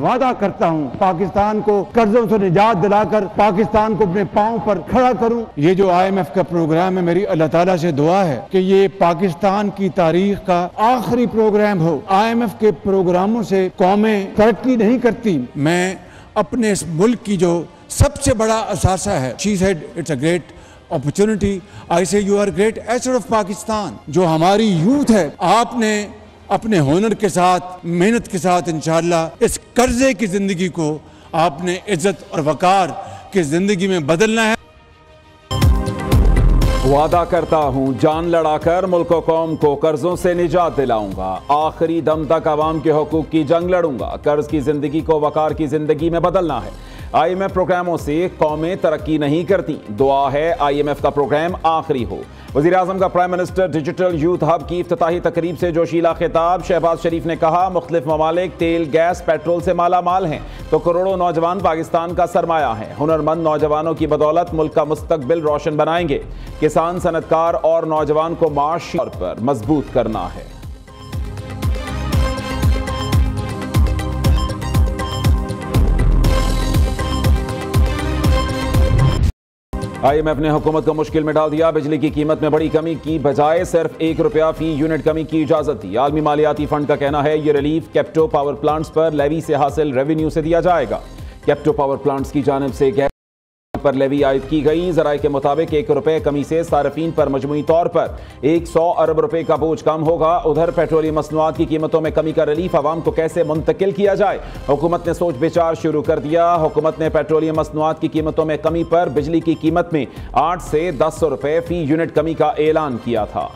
वादा करता हूँ पाकिस्तान को कर्जों से निजात दिलाकर पाकिस्तान को अपने पांव पर खड़ा करूँ। ये जो IMF का प्रोग्राम है, मेरी अल्लाह ताला से दुआ है कि ये पाकिस्तान की तारीख का आखिरी प्रोग्राम हो। IMF के प्रोग्रामों से कौमें तरक्की नहीं करती। मैं अपने इस मुल्क की जो सबसे बड़ा असासा है, she said it's a great opportunity, I say you are great asset of Pakistan. जो हमारी यूथ है, आपने अपने हुनर के साथ, मेहनत के साथ इंशाअल्लाह इस कर्जे की जिंदगी को आपने इज्जत और वकार की जिंदगी में बदलना है। वादा करता हूं जान लड़ाकर मुल्क कौम को कर्जों से निजात दिलाऊंगा, आखिरी दम तक आवाम के हकूक की जंग लड़ूंगा, कर्ज की जिंदगी को वकार की जिंदगी में बदलना है। IMF प्रोग्रामों से कौमें तरक्की नहीं करती, दुआ है IMF का प्रोग्राम आखिरी हो। वज़ीर आज़म का prime minister digital youth hub की इफ्तिताही तकरीब से जोशीला खिताब। शहबाज शरीफ ने कहा मुख्तलिफ ममालिक तेल, गैस, पेट्रोल से माला माल हैं तो करोड़ों नौजवान पाकिस्तान का सरमाया है। हुनरमंद नौजवानों की बदौलत मुल्क का मुस्तकबिल रोशन बनाएंगे। किसान, सनतकार और नौजवान को माशी तौर पर मजबूत करना है। IMF ने हुकूमत को मुश्किल में डाल दिया, बिजली की कीमत में बड़ी कमी की बजाय सिर्फ ₹1 फी यूनिट कमी की इजाजत दी। आलमी मालियाती फंड का कहना है ये रिलीफ कैप्टो पावर प्लांट्स पर लेवी से हासिल रेवेन्यू से दिया जाएगा। कैप्टो पावर प्लांट्स की जानिब से गैस पर लेवी आयद की गई। जराये के मुताबिक ₹1 कमी से सार्फिन पर मजमूई तौर पर 100 अरब रुपए का बोझ कम होगा। उधर पेट्रोलियम मसनूआत की कीमतों में कमी का रिलीफ आवाम को कैसे मुंतकिल किया जाए, हुकूमत ने सोच विचार शुरू कर दिया। हुकूमत ने पेट्रोलियम मसनूआत की कीमतों में कमी पर बिजली की कीमत में 8 से 10 रुपए फी यूनिट कमी का ऐलान किया था।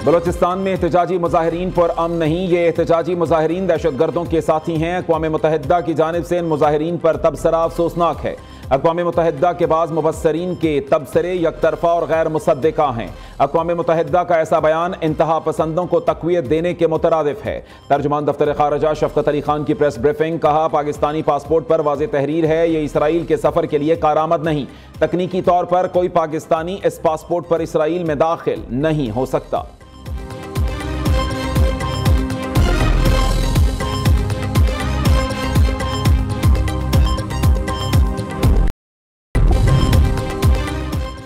बलोचिस्तान में एहतजाजी मुजाहिरीन पर अमन नहीं, ये एहतजाजी मुजाहिरीन दहशतगर्दों के साथी हैं। अक़वाम मुत्तहिदा की जानिब से इन मुजाहिरीन पर तबसरा अफसोसनाक है। अक़वाम मुत्तहिदा के बाद मुबस्सरीन के तबसरे यकतरफा और गैर मुसद्दिका हैं। अक़वाम मुत्तहिदा का ऐसा बयान इंतहा पसंदों को तक़वियत देने के मुतरादिफ है। तर्जुमान दफ्तर ख़ारिजा शफ़क़त अली खान की प्रेस ब्रीफिंग। कहा पाकिस्तानी पासपोर्ट पर वाज़ेह तहरीर है, ये इसराइल के सफ़र के लिए कारामद नहीं। तकनीकी तौर पर कोई पाकिस्तानी इस पासपोर्ट पर इसराइल में दाखिल नहीं हो सकता।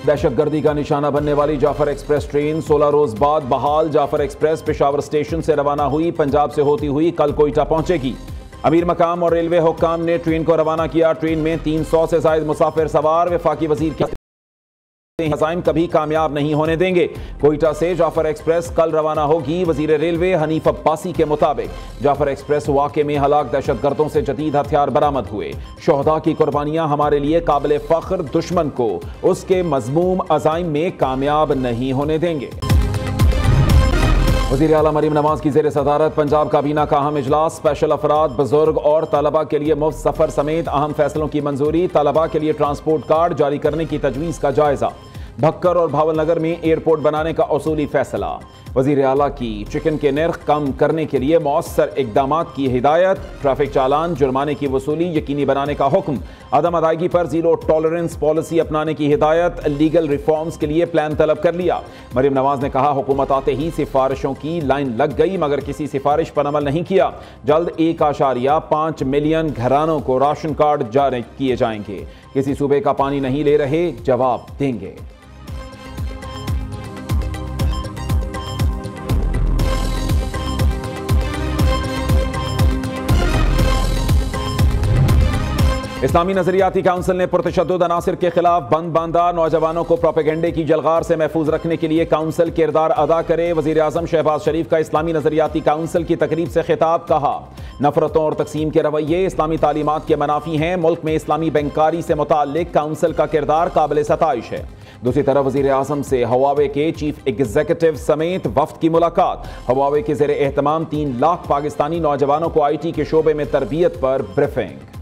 दहशतगर्दी का निशाना बनने वाली जाफर एक्सप्रेस ट्रेन 16 रोज बाद बहाल। जाफर एक्सप्रेस पेशावर स्टेशन से रवाना हुई, पंजाब से होती हुई कल कोयटा पहुंचेगी। अमीर मकाम और रेलवे हुक्काम ने ट्रेन को रवाना किया। ट्रेन में 300 से ज्यादा मुसाफिर सवार। वफाकी वजीर के हज़ाइम कभी कामयाब नहीं होने देंगे। कोयटा से जाफर एक्सप्रेस कल रवाना होगी। वजीर रेलवे हनीफ अब्बासी के मुताबिक जाफर एक्सप्रेस वाक़े में हलाक दहशतगर्दों से जदीद हथियार बरामद हुए। शोहदा की कुर्बानियां हमारे लिए काबिल फख्र, दुश्मन को उसके मज़मूम अज़ाइम में कामयाब नहीं होने देंगे। वज़ीर आला मरीम नवाज की ज़ेर सदारत पंजाब काबीना का अहम इजलास। स्पेशल अफराद, बुजुर्ग और तलबा के लिए मुफ्त सफ़र समेत अहम फैसलों की मंजूरी। तलबा के लिए ट्रांसपोर्ट कार्ड जारी करने की तजवीज़ का जायजा। भक्कर और भावलनगर में एयरपोर्ट बनाने का उसूली फैसला। वज़ीर आला की चिकन के निर्ख कम करने के लिए मौसर इक़दामात की हिदायत। ट्रैफिक चालान, जुर्माने की वसूली यकीनी बनाने का हुक्म। अदम अदायगी पर जीरो टॉलरेंस पॉलिसी अपनाने की हिदायत। लीगल रिफॉर्म्स के लिए प्लान तलब कर लिया। मरीम नवाज ने कहा हुकूमत आते ही सिफारिशों की लाइन लग गई मगर किसी सिफारिश पर अमल नहीं किया। जल्द 1.5 मिलियन घरानों को राशन कार्ड जारी किए जाएंगे। किसी सूबे का पानी नहीं ले रहे, जवाब देंगे। इस्लामी नजरियाती काउंसिल ने पुरतशद्दुद अनासिर के खिलाफ बंद बांधा। नौजवानों को प्रोपेगेंडे की जलगार से महफूज रखने के लिए काउंसिल किरदार अदा करे। वजीर आजम शहबाज शरीफ का इस्लामी नजरियाती काउंसिल की तकरीब से खिताब। कहा नफरतों और तकसीम के रवैये इस्लामी तालीमात के मनाफी हैं। मुल्क में इस्लामी बैंकारी से मुताल्लिक काउंसिल का किरदार काबिल सताइश है। दूसरी तरफ वजीर आजम से हवावे के चीफ एग्जीक्यूटिव समेत वफ्द की मुलाकात। हवावे के ज़ेरे एहतमाम 3 लाख पाकिस्तानी नौजवानों को IT के शोबे में तरबियत पर ब्रीफिंग।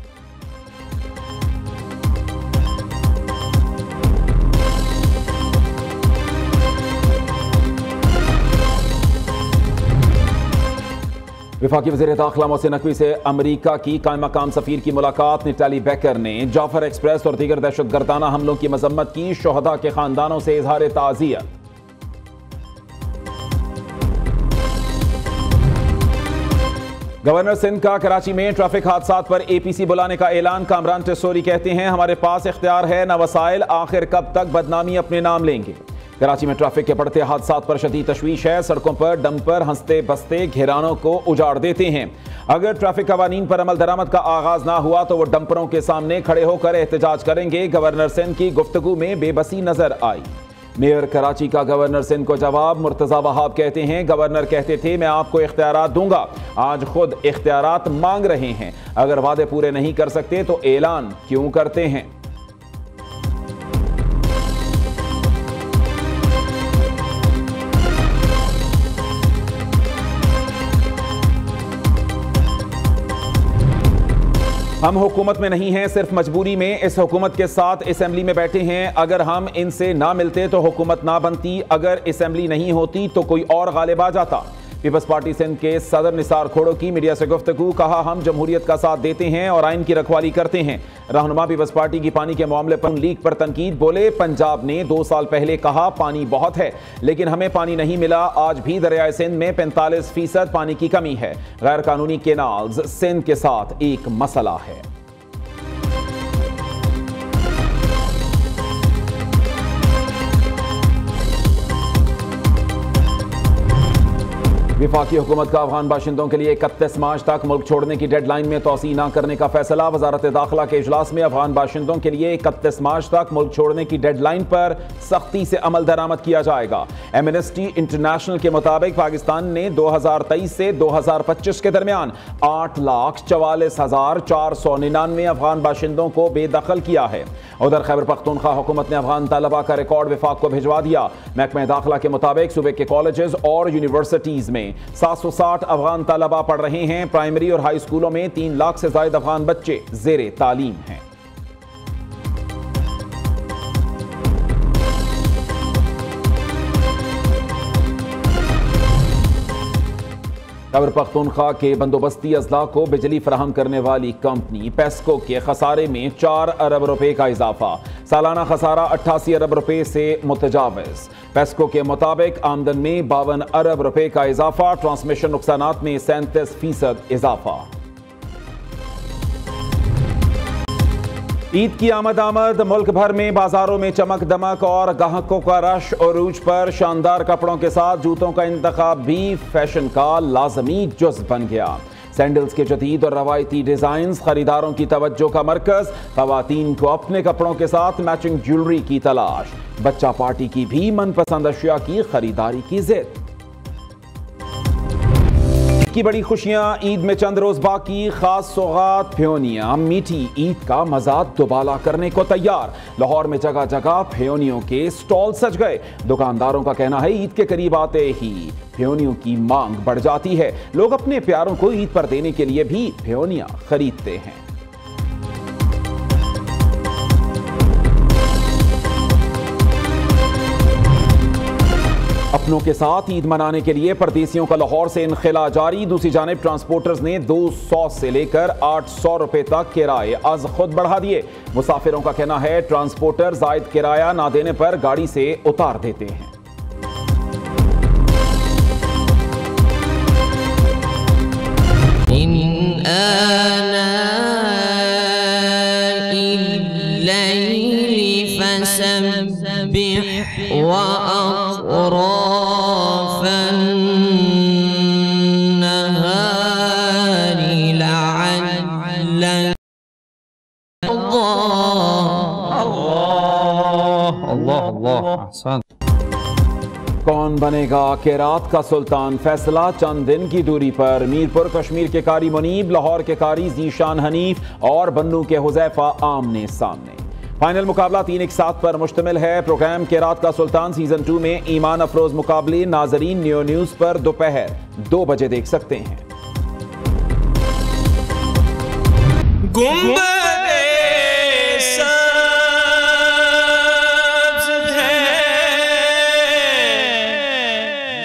वफाकी वज़ीर दाखिला मोहसिन नकवी से अमरीका की कायम मकाम सफ़ीर की मुलाकात। निटाली बेकर ने जाफर एक्सप्रेस और दीगर दहशतगर्दाना हमलों की मजम्मत की। शोहदा के खानदानों से इजहार ताज़ियत। गवर्नर सिंध का कराची में ट्रैफिक हादसात पर APC बुलाने का ऐलान। कामरान टेस्टोरी कहते हैं, हमारे पास इख्तियार है न वसाइल, आखिर कब तक बदनामी अपने नाम लेंगे। कराची में ट्रैफिक के बढ़ते हादसात पर शदीद तशवीश है। सड़कों पर डंपर हंसते बसते घेरानों को उजाड़ देते हैं। अगर ट्रैफिक कवानीन पर अमल दरामद का आगाज ना हुआ तो वो डंपरों के सामने खड़े होकर एहतजाज करेंगे। गवर्नर सिंध की गुफ्तगू में बेबसी नजर आई। मेयर कराची का गवर्नर सिंध को जवाब। मुर्तजा वहाब कहते हैं, गवर्नर कहते थे मैं आपको इख्तियारात दूंगा, आज खुद इख्तियारात मांग रहे हैं। अगर वादे पूरे नहीं कर सकते तो ऐलान क्यों करते हैं। हम हुकूमत में नहीं हैं, सिर्फ मजबूरी में इस हुकूमत के साथ असेंबली में बैठे हैं। अगर हम इनसे ना मिलते तो हुकूमत ना बनती, अगर असेंबली नहीं होती तो कोई और गालिब आ जाता। पीपल्स पार्टी सिंध के सदर निसार खोड़ो की मीडिया से गुफ्तगू। कहा, हम जमहूरियत का साथ देते हैं और आइन की रखवाली करते हैं। रहनुमा पीपल्स पार्टी की पानी के मामले पर लीक पर तनकीद। बोले, पंजाब ने 2 साल पहले कहा पानी बहुत है लेकिन हमें पानी नहीं मिला। आज भी दरियाए सिंध में 45% पानी की कमी है। गैर कानूनी केनाल्स सिंध के साथ एक मसला है। विफाकी हुकूमत का अफगान बाशिंदों के लिए 31 मार्च तक मुल्क छोड़ने की डेडलाइन में तोसी न करने का फैसला। वजारत दाखिला के इजलास में अफगान बाशिंदों के लिए 31 मार्च तक मुल्क छोड़ने की डेडलाइन पर सख्ती से अमल दरामद किया जाएगा। एमनेस्टी इंटरनेशनल के मुताबिक पाकिस्तान ने 2023 से 2025 के दरमियान 8,44,499 अफगान बाशिंदों को बेदखल किया है। उधर खैबर पख्तूनख्वा हुकूमत ने अफगान तलबा का रिकॉर्ड विफाक को भिजवा दिया। महकमा दाखिला के मुताबिक सूबे के कॉलेजेस और यूनिवर्सिटीज में 760 अफगान तलबा पढ़ रहे हैं। प्राइमरी और हाई स्कूलों में 3 लाख से ज्यादा अफगान बच्चे जेरे तालीम हैं। खैबर पख्तूनख्वा के बंदोबस्ती अजला को बिजली फराहम करने वाली कंपनी पेस्को के खसारे में 4 अरब रुपए का इजाफा। सालाना खसारा 88 अरब रुपए से मुतजाविज। पेस्को के मुताबिक आमदन में 52 अरब रुपए का इजाफा। ट्रांसमिशन नुकसानात में 37% इजाफा। ईद की आमद मुल्क भर में बाजारों में चमक दमक और ग्राहकों का रश उरूज पर। शानदार कपड़ों के साथ जूतों का इंतखाब भी फैशन का लाजमी जुज़ बन गया। सैंडल्स के जदीद और रवायती डिजाइन खरीदारों की तवज्जो का मरकज। खवातीन को अपने कपड़ों के साथ मैचिंग ज्वेलरी की तलाश। बच्चा पार्टी की भी मनपसंद अशिया की खरीदारी की जिद। की बड़ी खुशियां, ईद में चंद रोज बाकी। खास सौगात फ्योनिया मीठी ईद का मजा दुबाला करने को तैयार। लाहौर में जगह जगह फ्योनियों के स्टॉल सज गए। दुकानदारों का कहना है ईद के करीब आते ही फ्योनियों की मांग बढ़ जाती है। लोग अपने प्यारों को ईद पर देने के लिए भी फ्योनिया खरीदते हैं। अपनों के साथ ईद मनाने के लिए परदेसियों का लाहौर से इनखिला जारी। दूसरी जानिब ट्रांसपोर्टर्स ने 200 से लेकर 800 रुपए तक किराए आज खुद बढ़ा दिए। मुसाफिरों का कहना है ट्रांसपोर्टर जायद किराया ना देने पर गाड़ी से उतार देते हैं। कौन बनेगा केरात का सुल्तान, फैसला चंद दिन की दूरी पर। मीरपुर कश्मीर के कारी मुनीब, लाहौर के कारी जीशान हनीफ और बन्नू के हुजैफा आमने सामने। फाइनल मुकाबला 3 एक साथ पर मुश्तमिल है। प्रोग्राम केरात का सुल्तान सीजन 2 में ईमान अफरोज मुकाबले नाजरीन न्यू न्यूज पर दोपहर 2 बजे देख सकते हैं।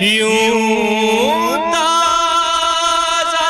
यूं ताज़ा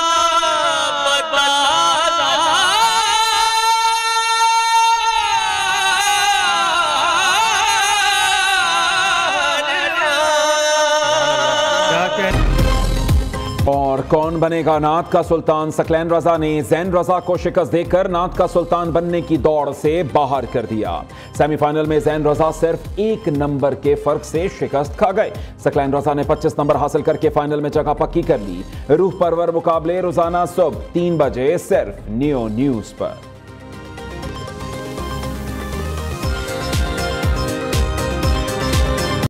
कौन बनेगा नात का सुल्तान? सकलैन रजा ने जैन रजा को शिकस्त देकर नात का सुल्तान बनने की दौड़ से बाहर कर दिया। सेमीफाइनल में जैन रजा सिर्फ 1 नंबर के फर्क से शिकस्त खा गए। सकलैन रजा ने 25 नंबर हासिल करके फाइनल में जगह पक्की कर ली। रूह परवर मुकाबले रोजाना सुबह 3 बजे सिर्फ नियो न्यूज पर।